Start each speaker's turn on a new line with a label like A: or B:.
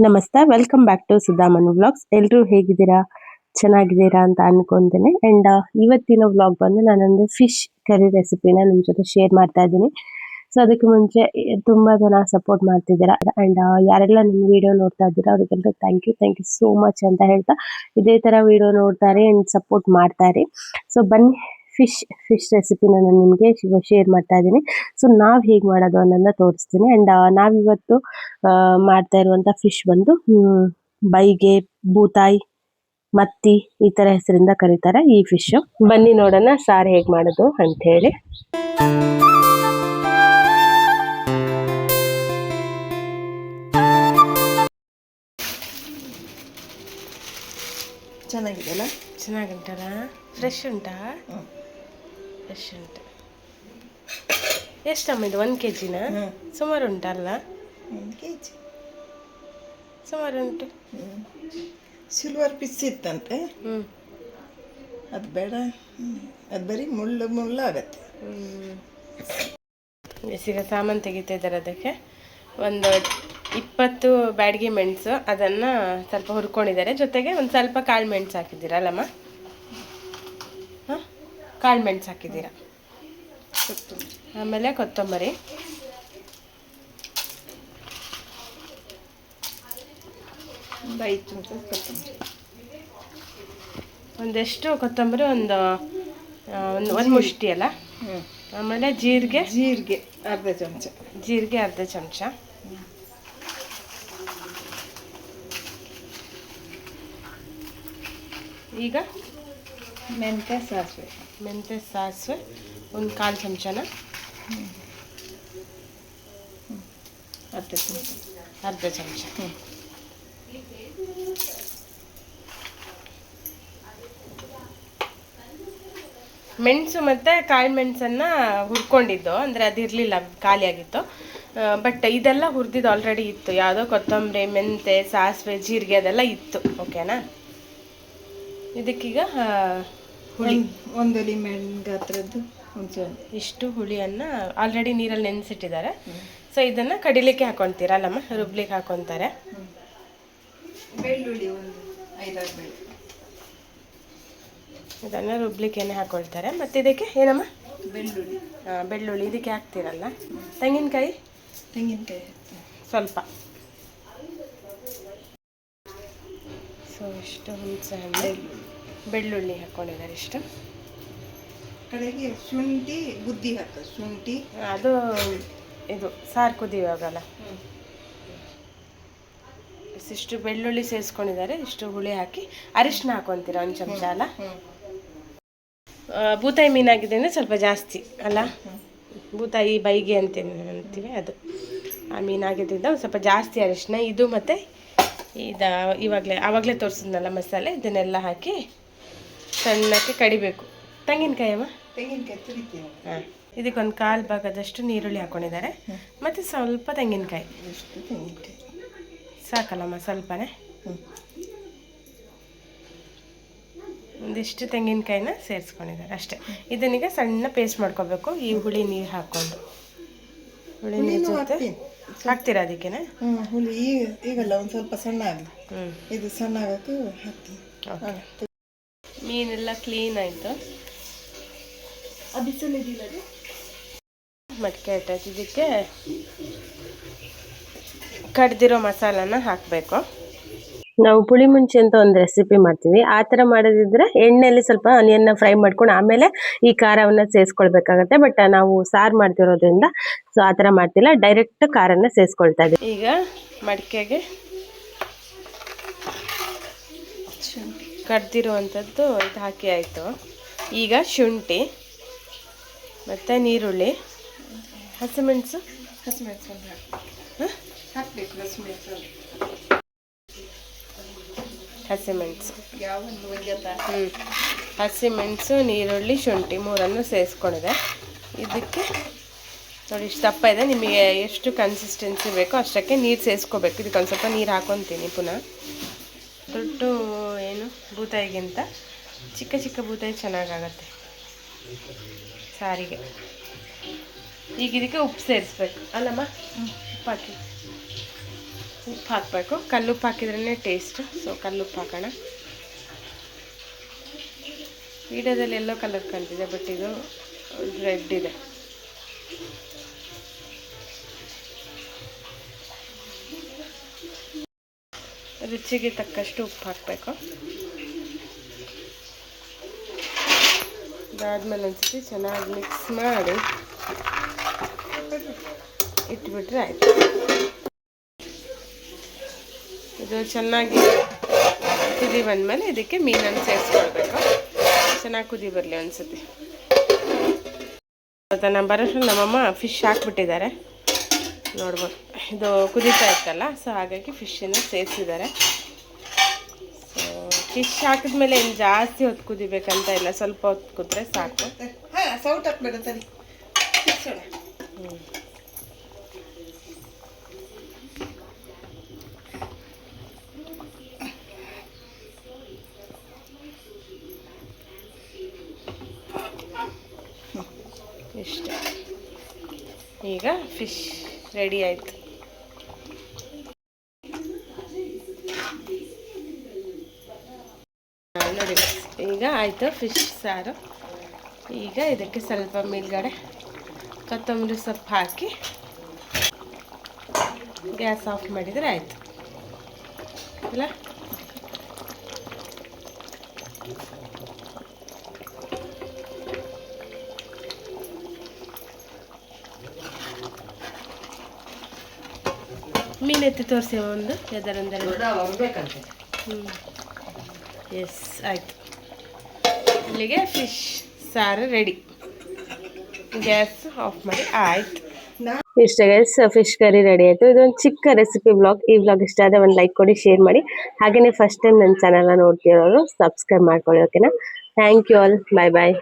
A: ನಮಸ್ತೆ, welcome back to Sudhaman vlogs. ಎಲ್ಲರೂ ಹೇಗಿದ್ದೀರಾ? ಚೆನ್ನಾಗಿದ್ದೀರಾ ಅಂತ ಅನ್ಕೊಂತೀನಿ. ಆ್ಯಂಡ್ ಇವತ್ತಿನ ವ್ಲಾಗ್ ಬಂದು ನಾನೊಂದು ಫಿಶ್ ಕರಿ ರೆಸಿಪಿನ ನಿಮ್ಮ ಜೊತೆ ಶೇರ್ ಮಾಡ್ತಾ ಇದ್ದೀನಿ. ಸೊ ಅದಕ್ಕೆ ಮುಂಚೆ ತುಂಬ ಜನ ಸಪೋರ್ಟ್ ಮಾಡ್ತಿದ್ದೀರಾ. ಆ್ಯಂಡ್ ಯಾರೆಲ್ಲ ನಿಮ್ಮ ವಿಡಿಯೋ ನೋಡ್ತಾ ಇದ್ದೀರಾ ಅವರಿಗೆಲ್ಲರೂ ಥ್ಯಾಂಕ್ ಯು ಸೋ ಮಚ್ ಅಂತ ಹೇಳ್ತಾ ಇದೇ ಥರ ವಿಡಿಯೋ ನೋಡ್ತಾರೆ ಆ್ಯಂಡ್ ಸಪೋರ್ಟ್ ಮಾಡ್ತಾರೆ. ಸೊ ಬನ್ನಿ, ಫಿಶ್ ರೆಸಿಪಿನ ನಾನು ನಿಮಗೆ ಶೇರ್ ಮಾಡ್ತಾ ಇದ್ದೀನಿ. ಸೊ ನಾವು ಹೇಗೆ ಮಾಡೋದು ಅನ್ನೋದನ್ನ ತೋರಿಸ್ತೀನಿ. ಆ್ಯಂಡ್ ನಾವಿವತ್ತು ಮಾಡ್ತಾ ಇರುವಂಥ ಫಿಶ್ ಬಂದು ಬೈಗೆ, ಬೂತಾಯಿ, ಮತ್ತಿ ಈ ಥರ ಹೆಸರಿಂದ ಕರೀತಾರೆ ಈ ಫಿಶ್. ಬನ್ನಿ ನೋಡೋಣ ಸಾರು ಹೇಗೆ ಮಾಡೋದು ಅಂತ ಹೇಳಿ.
B: ಚೆನ್ನಾಗಿದೆಯಲ್ಲ?
A: ಚೆನ್ನಾಗುಂಟಲ್ಲ? ಫ್ರೆಶ್ ಉಂಟಾ? ಫ್ರೆಶ್ ಉಂಟು. ಎಷ್ಟಮ್ಮ ಇದು? 1 kg? ಸುಮಾರು ಉಂಟಲ್ಲ?
B: 1 kg
A: ಸುಮಾರು ಉಂಟು.
B: ಸಿಲ್ವರ್ ಪಿಸ್ ಇತ್ತಂತೆ, ಅದು ಬೇಡ, ಅದು ಬರೀ ಮುಳ್ಳು ಆಗತ್ತೆ.
A: ಬಿಸಿಗ ಸಾಮಾನು ತೆಗಿತಾ ಇದ್ದಾರೆ. ಅದಕ್ಕೆ ಒಂದು 20 ಬ್ಯಾಡಗಿ ಮೆಣಸು ಅದನ್ನು ಸ್ವಲ್ಪ ಹುರ್ಕೊಂಡಿದ್ದಾರೆ. ಜೊತೆಗೆ ಒಂದು ಸ್ವಲ್ಪ ಕಾಳು ಮೆಣಸು ಹಾಕಿದ್ದೀರಲ್ಲಮ್ಮ? ಹಾಂ, ಕಾಳು ಮೆಣಸು ಹಾಕಿದ್ದೀರಾ. ಆಮೇಲೆ ಕೊತ್ತಂಬರಿ, ಒಂದೆಷ್ಟು ಕೊತ್ತಂಬರಿ, ಒಂದು ಮುಷ್ಟಿ ಅಲ್ಲ. ಆಮೇಲೆ ಜೀರಿಗೆ
B: ಅರ್ಧ ಚಮಚ.
A: ಜೀರಿಗೆ ಅರ್ಧ ಚಮಚ. ಈಗ
B: ಮೆಂತ್ಯ
A: ಸಾಸಿವೆ ಒಂದು 1/4 ಚಮಚನ. ಅರ್ಧ ಚಮಚ. ಮೆಣಸು ಮತ್ತು ಕಾಳು ಮೆಣಸನ್ನು ಹುರ್ಕೊಂಡಿದ್ದು, ಅಂದರೆ ಅದಿರಲಿಲ್ಲ, ಖಾಲಿಯಾಗಿತ್ತು. ಬಟ್ ಇದೆಲ್ಲ ಹುರಿದಿದ್ದು ಆಲ್ರೆಡಿ ಇತ್ತು. ಯಾವುದೋ ಕೊತ್ತಂಬರಿ, ಮೆಂತೆ, ಸಾಸಿವೆ, ಜೀರಿಗೆ ಅದೆಲ್ಲ ಇತ್ತು. ಓಕೆನಾ? ಇದಕ್ಕೀಗ ಹುಳಿ,
B: 1 ಲಿಮೆನ್ ಗಾತ್ರದ್ದು
A: ಇಷ್ಟು ಹುಳಿಯನ್ನು ಆಲ್ರೆಡಿ ನೀರಲ್ಲಿ ನೆನೆಸಿಟ್ಟಿದ್ದಾರೆ. ಸೊ ಇದನ್ನು ಕಡಿಲಿಕ್ಕೆ ಹಾಕೊಳ್ತೀರಲ್ಲಮ್ಮ? ರುಬ್ಲಿಕ್ಕೆ ಹಾಕೊತಾರೆ.
B: ಬೆಳ್ಳುಳ್ಳಿ ಒಂದು 5-6 ಬೆಳ್ಳುಳ್ಳಿ,
A: ಇದನ್ನು ರುಬ್ಲಿಕ್ಕೇನೆ ಹಾಕೊಳ್ತಾರೆ. ಮತ್ತು ಇದಕ್ಕೆ ಏನಮ್ಮ?
B: ಬೆಳ್ಳುಳ್ಳಿ
A: ಇದಕ್ಕೆ ಹಾಕ್ತೀರಲ್ಲ. ತೆಂಗಿನಕಾಯಿ ಸ್ವಲ್ಪ. ಸೊ ಇಷ್ಟು ಹುಣಸೆ ಹಣ್ಣು, ಬೆಳ್ಳುಳ್ಳಿ ಹಾಕ್ಕೊಂಡಿದ್ದಾರೆ ಇಷ್ಟು.
B: ಕಡೆಗೆ ಶುಂಠಿ ಬುದ್ಧಿ ಹಾಕೋದು. ಶುಂಠಿ
A: ಅದು ಇದು ಸಾರು ಕುದಿಯುವಾಗಲ್ಲ. ಇಷ್ಟು ಬೆಳ್ಳುಳ್ಳಿ ಸೇರಿಸ್ಕೊಂಡಿದ್ದಾರೆ. ಇಷ್ಟು ಹುಳಿ ಹಾಕಿ ಅರಿಶಿನ ಹಾಕೊತೀರ 1 ಚಮಚ ಅಲ್ಲ? ಬೂತಾಯಿ ಮೀನಾಗಿದೆ ಅಂದರೆ ಸ್ವಲ್ಪ ಜಾಸ್ತಿ ಅಲ್ಲ? ಬೂತಾಯಿ ಬೈಗೆ ಅಂತೀವಿ, ಅದು ಆ ಮೀನಾಗಿದ್ದರಿಂದ ಒಂದು ಸ್ವಲ್ಪ ಜಾಸ್ತಿ ಅರಿಶಿನ. ಇದು ಮತ್ತು ಆವಾಗಲೇ ತೋರಿಸಿದ್ನಲ್ಲ ಮಸಾಲೆ, ಇದನ್ನೆಲ್ಲ ಹಾಕಿ ಸಣ್ಣಕ್ಕೆ ಕಡಿಬೇಕು. ತೆಂಗಿನಕಾಯಿ
B: ತುರಿತೀವಿ.
A: ಹಾಂ, ಇದಕ್ಕೊಂದು 1/4 ಭಾಗದಷ್ಟು ನೀರುಳ್ಳಿ ಹಾಕ್ಕೊಂಡಿದ್ದಾರೆ. ಮತ್ತು ಸ್ವಲ್ಪ ತೆಂಗಿನಕಾಯಿ ಸಾಕಲ್ಲಮ್ಮ? ಸ್ವಲ್ಪನೇ, ಒಂದಿಷ್ಟು ತೆಂಗಿನಕಾಯಿನ ಸೇರಿಸ್ಕೊಂಡಿದ್ದಾರೆ ಅಷ್ಟೇ. ಇದನ್ನೀಗ ಸಣ್ಣ ಪೇಸ್ಟ್ ಮಾಡ್ಕೋಬೇಕು. ಈ ಹುಳಿ ನೀರು ಹಾಕ್ಕೊಂಡು, ಹುಳಿ ನೀರು ಜೊತೆ ಹಾಕ್ತೀರಾ ಅದಕ್ಕೇನೆ?
B: ಹುಳಿ ಈಗಲ್ಲ, ಒಂದು ಸ್ವಲ್ಪ ಸಣ್ಣ ಆಗಲಿ. ಇದು ಸಣ್ಣ ಆಗೋಕ್ಕೂ ಹಾಕ್ತೀನಿ.
A: ಮೀನೆಲ್ಲ ಕ್ಲೀನ್ ಆಯಿತು. ಮಡಿಕೆ ಇಟ್ಟೈತೆ. ಇದಕ್ಕೆ ಕಡ್ದಿರೋ ಮಸಾಲಾನ ಹಾಕಬೇಕು. ನಾವು ಪುಳಿ ಮುಂಚೆ ಅಂತ ಒಂದು ರೆಸಿಪಿ ಮಾಡ್ತೀವಿ. ಆ ಥರ ಮಾಡೋದಿದ್ರೆ ಎಣ್ಣೆಯಲ್ಲಿ ಸ್ವಲ್ಪ ಆನಿಯನ್ನ ಫ್ರೈ ಮಾಡ್ಕೊಂಡು ಆಮೇಲೆ ಈ ಖಾರವನ್ನು ಸೇರಿಸ್ಕೊಳ್ಬೇಕಾಗತ್ತೆ. ಬಟ್ ನಾವು ಸಾರು ಮಾಡ್ತಿರೋದ್ರಿಂದ ಸೊ ಆ ಥರ ಮಾಡ್ತಿಲ್ಲ, ಡೈರೆಕ್ಟ್ ಖಾರನ ಸೇರಿಸ್ಕೊಳ್ತಾ ಇದ್ದೀವಿ. ಈಗ ಮಡಿಕೆಗೆ ಕಡ್ದಿರುವಂಥದ್ದು ಇದು ಹಾಕಿ ಆಯಿತು. ಈಗ ಶುಂಠಿ ಮತ್ತು ನೀರುಳ್ಳಿ, ಹಸಿಮೆಣಸು ಹಸಿಮೆಣಸು, ನೀರುಳ್ಳಿ, ಶುಂಠಿ 3 ಸೇರಿಸ್ಕೊಂಡಿದೆ. ಇದಕ್ಕೆ ನೋಡಿ ಇಷ್ಟು ದಪ್ಪ ಇದೆ. ನಿಮಗೆ ಎಷ್ಟು ಕನ್ಸಿಸ್ಟೆನ್ಸಿ ಬೇಕೋ ಅಷ್ಟಕ್ಕೆ ನೀರು ಸೇರಿಸ್ಕೋಬೇಕು. ಇದಕ್ಕೆ ಒಂದು ಸ್ವಲ್ಪ ನೀರು ಹಾಕೊತೀನಿ ಪುನಃ. ದೊಡ್ಡ ಏನು ಬೂತಾಯಿಗಿಂತ ಚಿಕ್ಕ ಬೂತಾಯಿ ಚೆನ್ನಾಗಾಗತ್ತೆ ಸಾರಿಗೆ. ಈಗ ಇದಕ್ಕೆ ಉಪ್ಪು ಸೇರಿಸ್ಬೇಕು ಅಲ್ಲಮ್ಮ? ಉಪ್ಪು ಹಾಕಿ ಉಪ್ಪು ಹಾಕಬೇಕು. ಕಲ್ಲುಪ್ಪು ಹಾಕಿದ್ರೇ ಟೇಸ್ಟ್. ಸೊ ಕಲ್ಲುಪ್ಪು ಹಾಕೋಣ. ವಿಡಿಯೋದಲ್ಲಿ ಎಲ್ಲೋ ಕಲರ್ ಕಾಣ್ತಿದೆ, ಬಟ್ ಇದು ರೆಡ್ ಇದೆ. ರುಚಿಗೆ ತಕ್ಕಷ್ಟು ಉಪ್ಪು ಹಾಕಬೇಕು. ಅದಾದಮೇಲೆ ಒಂದ್ಸತಿ ಚೆನ್ನಾಗಿ ಮಿಕ್ಸ್ ಮಾಡಿ ಇಟ್ಬಿಟ್ರೆ ಆಯಿತು. ಇದು ಚೆನ್ನಾಗಿ ಕುದಿ ಬಂದಮೇಲೆ ಇದಕ್ಕೆ ಮೀನನ್ನು ಸೇರಿಸ್ಕೊಳ್ಬೇಕು. ಚೆನ್ನಾಗಿ ಕುದಿ ಬರಲಿ ಒಂದ್ಸತಿ. ಮತ್ತು ನಾನು ಬರೋಷ್ಟು ನಮ್ಮಮ್ಮ ಫಿಶ್ ಹಾಕ್ಬಿಟ್ಟಿದ್ದಾರೆ ನೋಡ್ಬೋದು. ಇದು ಕುದೀತಾ ಇತ್ತಲ್ಲ, ಸೊ ಹಾಗಾಗಿ ಫಿಶನ್ನು ಸೇರಿಸಿದ್ದಾರೆ. ಸೊ ಫಿಶ್ ಹಾಕಿದ್ಮೇಲೆ ಏನು ಜಾಸ್ತಿ ಹೊತ್ತು ಕುದಿಬೇಕಂತ ಇಲ್ಲ, ಸ್ವಲ್ಪ ಹೊತ್ತು ಕುದ್ರೆ ಸಾಕು.
B: ಸೌಟ್ ಹಾಕ್ಬೇಡ ತರಿ.
A: ಇಷ್ಟ. ಈಗ ಫಿಶ್ ರೆಡಿ ಆಯಿತು. ನೋಡಿ ಈಗ ಆಯಿತು ಫಿಶ್ ಸಾರು. ಈಗ ಇದಕ್ಕೆ ಸ್ವಲ್ಪ ಮೇಲ್ಗಡೆ ಕೊತ್ತಂಬರಿ ಸೊಪ್ಪು ಹಾಕಿ ಗ್ಯಾಸ್ ಆಫ್ ಮಾಡಿದರೆ ಆಯಿತು ಇಲ್ಲ. ಮೀನು ಎತ್ತಿ ತೋರಿಸಿ ಒಂದು ಎದರಂದರೆ. ಎಸ್ ಆಯಿತು. ಇಲ್ಲಿಗೆ ಫಿಶ್ ಸಾರು ರೆಡಿ. ಗ್ಯಾಸ್ ಆಫ್ ಮಾಡಿ ಆಯಿತು. ಇಷ್ಟ ಗೈಸ್, ಫಿಶ್ ಕರಿ ರೆಡಿ ಆಯಿತು. ಇದೊಂದು ಚಿಕ್ಕ ರೆಸಿಪಿ ಬ್ಲಾಗ್. ಈ ಬ್ಲಾಗ್ ಇಷ್ಟ ಆದರೆ ಒಂದು ಲೈಕ್ ಕೊಡಿ, ಶೇರ್ ಮಾಡಿ. ಹಾಗೆಯೇ ಫಸ್ಟ್ ಟೈಮ್ ನನ್ನ ಚಾನಲ್ನ ನೋಡ್ತಿರೋರು ಸಬ್ಸ್ಕ್ರೈಬ್ ಮಾಡ್ಕೊಳ್ಳಿ. ಓಕೆನಾ? Thank you all. Bye bye.